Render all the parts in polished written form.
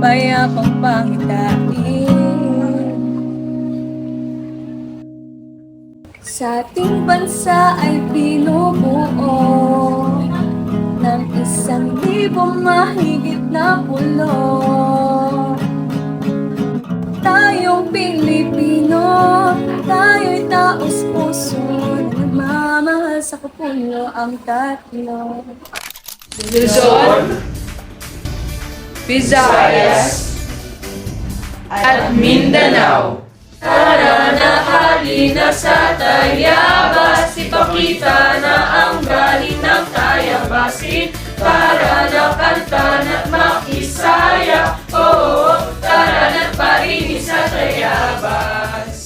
payapang pangitain. Sa ating bansa ay binubuo ng 1,000 mahigit na pulo. Tayong Pilipino, tayo'y taos puso, nagmamahal sa kapulo ang tatlo. Luzon, Visayas, at Mindanao. Tara na, halina sa Tayabas, ipakita na ang galing ng Tayabasin. Tara na, kanta na't makisaya, oo, tara na't parinig sa Tayabas.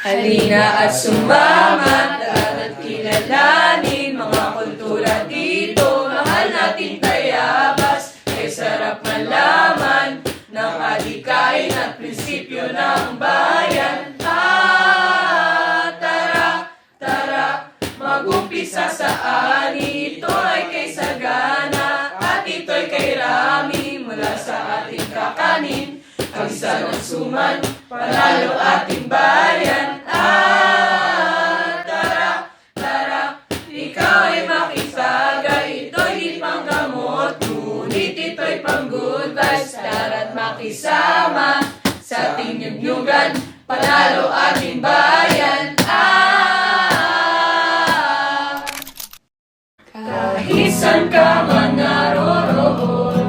Halina at sumama, at kilalanin mga kultura dito. Mahal nating Tayabas, ay sarap malaman ng adikain at prinsipyo ng bayan. Tara, tara, mag-umpisa sa ani. Ito ay kay Sagana, at ito'y kay Rami. Mula sa ating kakanin, ang isa ng suman, panalo ating bayan. Tara, tara, ikaw ay makisagay. Ito'y di panggamot, ngunit ito'y pang good vibes. Tara't makisama sa ating nyugnyugan, panalo ating bayan. Kahit saan ka man naroroon,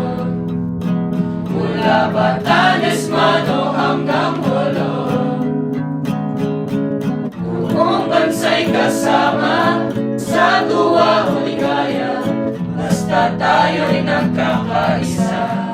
mula Batanes man o hanggang Holo, buong bansa'y kasama sa tuwa o ligaya, basta tayo'y nagkakaisa.